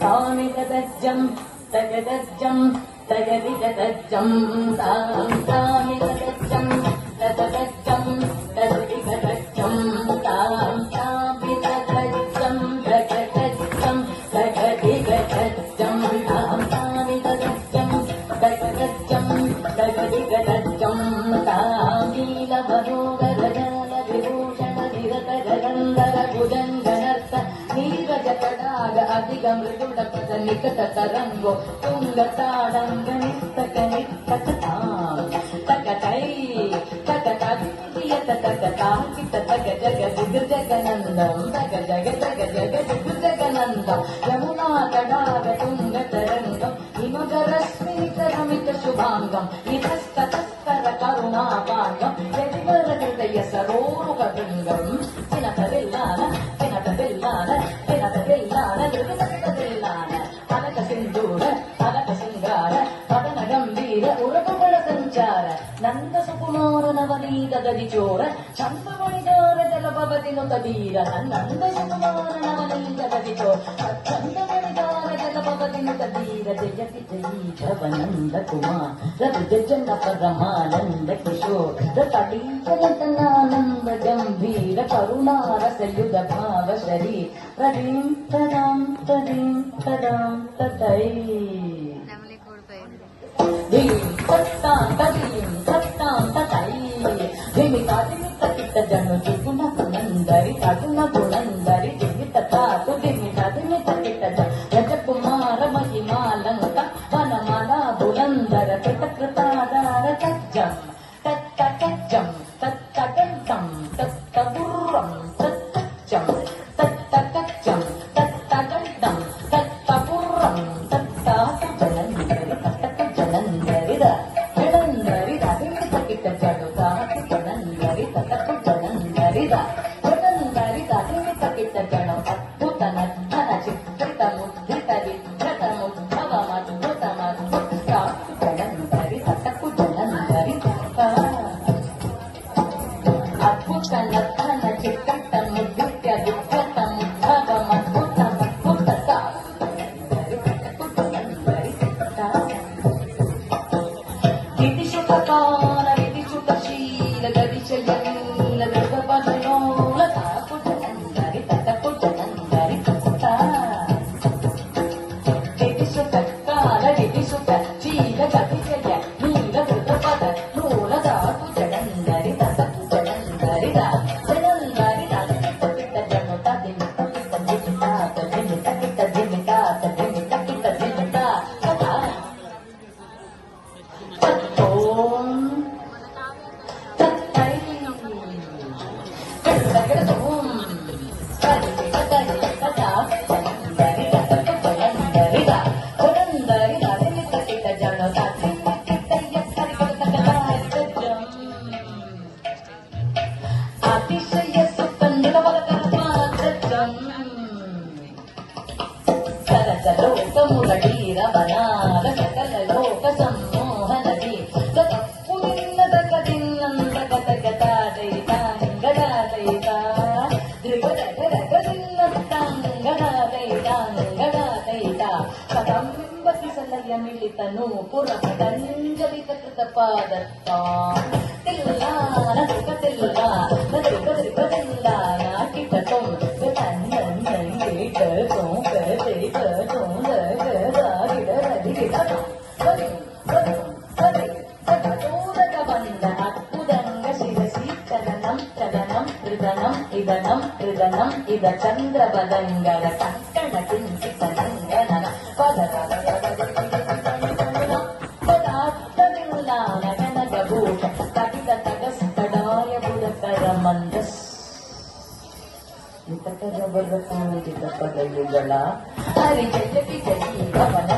तामिगदज्जं तगदज्जं तगदिगदज्जं तां तामिगदज्जं तगदज्जं तगदिगदज्जं तां तामिगदज्जं तगदज्जं तगदिगदज्जं तां तामिगदज्जं तगदज्जं तगदिगदज्जं तां नीलमनोगरजाल विभूषण निरतगरन्दर भुजङ्गनर्त नीरजकडाग अधिक मृदुडपद निकट तरङ्गो तुङ्गताडङ्ग निस्तक निस्तकतां तकतै तकतदियत तकताकित तक जग दिग्जगनन्दं तक जग जग जग दिग्जगनन्दं यमुना तडाग तुङ्गतरङ्गं हिमगरश्मिनिकरमित शुभाङ्गं नितस्ततस्तर करुणापाङ्गं यदिवर हृदय सरोरुगभृङ्गं चिनतदिल्लान चिनतदिल्लान चिनतदिल्लान ಧೃತತದಿಲ್ಲಾನ ಅನಕ ಸಿಂಧೂರ ಅನಕ ಶೃಂಗಾರ ಪದನ ಗಂಭೀರ ಉರಗುಗಳ ಸಂಚಾರ ನಂದ ಸುಕುಮಾರ ನವನೀತ ದದಿಚೋರ ಚಂದ್ರಮಣಿಗಾರ ಜಲಪವತಿನು ತದೀರ ನಂದ ಸುಕುಮಾರ ನವನೀತ ದದಿಚೋರ ಚಂದ್ರಮಣಿಗಾರ ಜಲಪವತಿನು ತದೀರ ಜಯತಿ ಜಯೀಶವನಂದ ಕುಮಾರ ಜನ ಪರಮಾನಂದ ಕಿಶೋರ ತಡೀಕನತನಾನಂದ ಗಂಭೀರ ಕರುಣಾರಸಯುಗ ಭಾವ ಶರೀರ ತದೀಂ ತದಾಂ ತದೀಂ ತದಾಂ ತತೈ ಧೀಂ ತತ್ತಾಂ ತದೀಂ ತತ್ತಾಂ ತತೈ ಧಿಮಿತಾ ಧಿಮಿತ ಕಿತ್ತ ಜನು ಜಿಗುಣ ಗುಣಂದರಿ ತಗುಣ ಗುಣಂದರಿ ಜಿಮಿತ ತಾತು ಧಿಮಿತ ಧಿಮಿತ ಕಿತ್ತ ಜನ ರಜಕುಮಾರ ಮಹಿಮಾಲಂಕ ವನಮಾಲ ಬುಲಂದರ ಕೃತಕೃತಾಧಾರ ತಜ್ಜಂ ತತ್ತ ತಜ್ಜಂ ತತ್ತ ಗಂಟಂ ತತ್ತ ಗುರ್ರಂ ತತ್ತ ಜಂ ತತ್ತ ಕಚ್ಚಂ ತತ್ತ ಗಂಟಂ ತತ್ತ ಗುರ್ರಂ ತತ್ತ ಜನಂದರಿ ತತ್ತ ಜನಂದರಿದ ಜನಂದರಿದ ಧಿಮಿತ ಕಿತ್ತ ಜಡು ತಾತು ಜನಂದರಿ ತತ್ತ ಜನಂದರಿದ ಜನಂದರಿದ ಧಿಮಿತ ಕಿತ್ತ ಜನು ಅದ್ಭುತ ನರ್ಧನ ಚಿತ್ರಿತ ಮುದ್ರಿತ ವಿಧೃತ ಮುದ್ಭವ ಮದ್ಭುತ ಮದ್ಭುತ ತಾತು ಜನಂದರಿ ತತ್ತಕು ಜನಂದರಿ ಅದ್ಭುತ ನರ್ಧನ ಚಿತ್ರಿತ ಮುದ್ರಿತ ವಿಧೃತ ಮುದ್ಭವ ಮದ್ಭುತ ಮದ್ಭುತ ತಾತು ಜನಂದರಿ ತತ್ತಕು ಜನಂದರಿ ವಿಧಿಶುತಕಾಲ ವಿಧಿಶುತಶೀಲ ಗದಿಶಯನೀಲ ಗರ್ಭಪದನೋಲ ತಾಕು ಜನಂದರಿ ತತ್ತಕು ಜನಂದರಿ ತತ್ತ ವಿಧಿಶುತಕಾಲ ವಿಧಿಶುತ ಶೀಲ ಗದಿಶಯ ನೀಲ ಗರ್ಭಪದ ನೂಲ ತಾಕು ಜನಂದರಿ ತತ್ತಕು ಜನಂದರಿ ಜನಂದರಿ ಜಿಮಿತ ಜನು ತದಿಮಿತ ಕಿತ್ತ ಜಿಮಿತಾತ ಜಿಮಿತ ಕಿತ್ತ ಜಿಮಿತಾತ ಜಿಮಿತ ಕಿತ್ತ ಜಿಮಿತ ತತ್ತೋಂ ತತ್ತೈ ಗಡಗಡೋಂ ತದಿ ತದಿ ತದಾ ಜನಂದರಿ ತತ್ತಕು ಜನಂದರಿ ಜನಂದರಿ ಜಿಮಿತ ಕಿತ್ತ ಜನು ತದಿಮಿತ ಕಿತ್ತಯ್ಯ ಸರಿಗಡತಕಲಾರಿದಜ್ಜಂ ಅತಿಶಯ ಸುಖಂದವಲಕರಪಾದಜ್ಜಂ ಸರಸ ಲೋಕ ಮುರಳೀರ ವನಾರ ಸಕಲ ಲೋಕ ಸಂಮೋಹನದಿ ತಪ್ಪು ನಿನ್ನದ ಕದಿನ್ನಂದ ಗತಗತಾದೈತಾಂಗಡಾದೈತ ಧೃಗಡಗಡಗದಿನ್ನತ್ತಾಂಗಡಾದೈತಾಂಗಡಾದೈತ ಕದಂಬಿಂಬತಿ ಸಲಯ ಮಿಳಿತನು ಪುರಪದಂಜಲಿತ ಕೃತ ಪಾದತ್ತ ತಿಲ್ಲಾನ ದುಃಖತಿಲ್ಲ ಗದರಿಗದರಿಗದಿಲ್ಲಾನ ಕಿಟಕಂ ಗತನ್ನನ್ನಂಗೇಟಕಂ ಗದರಿಗತಂ ಗದರಿಗದರಿಗಿಡದ ಗದಿ ಗದಿ ಗದಿ ಗದೂರದ ಬಂದ ಅದ್ಭುದಂಗ ಶಿರಸಿ ಚಲನಂ ಚಲನಂ ಹೃದನಂ ಇದನಂ ಹೃದನಂ ಇದ ಚಂದ್ರ ಬದಂಗರ ಕಕ್ಕಣ ಕಿಂಚಿತ ನಂಗನನ ಪದ ಪದ ಪದಾರ್ಥವಿಲ್ಲಾನ ಕನಕಭೂಷ ಕಟಿತ ತಗಸ್ತಡಾಯ ಬುಡಕರ ಮಂದಸ್ ನಿಕಟರ ಬರತಾಣಿತ ಪದಯುಗಳ ಹರಿ ಜಯತಿ ಜಯಿ ಭವನ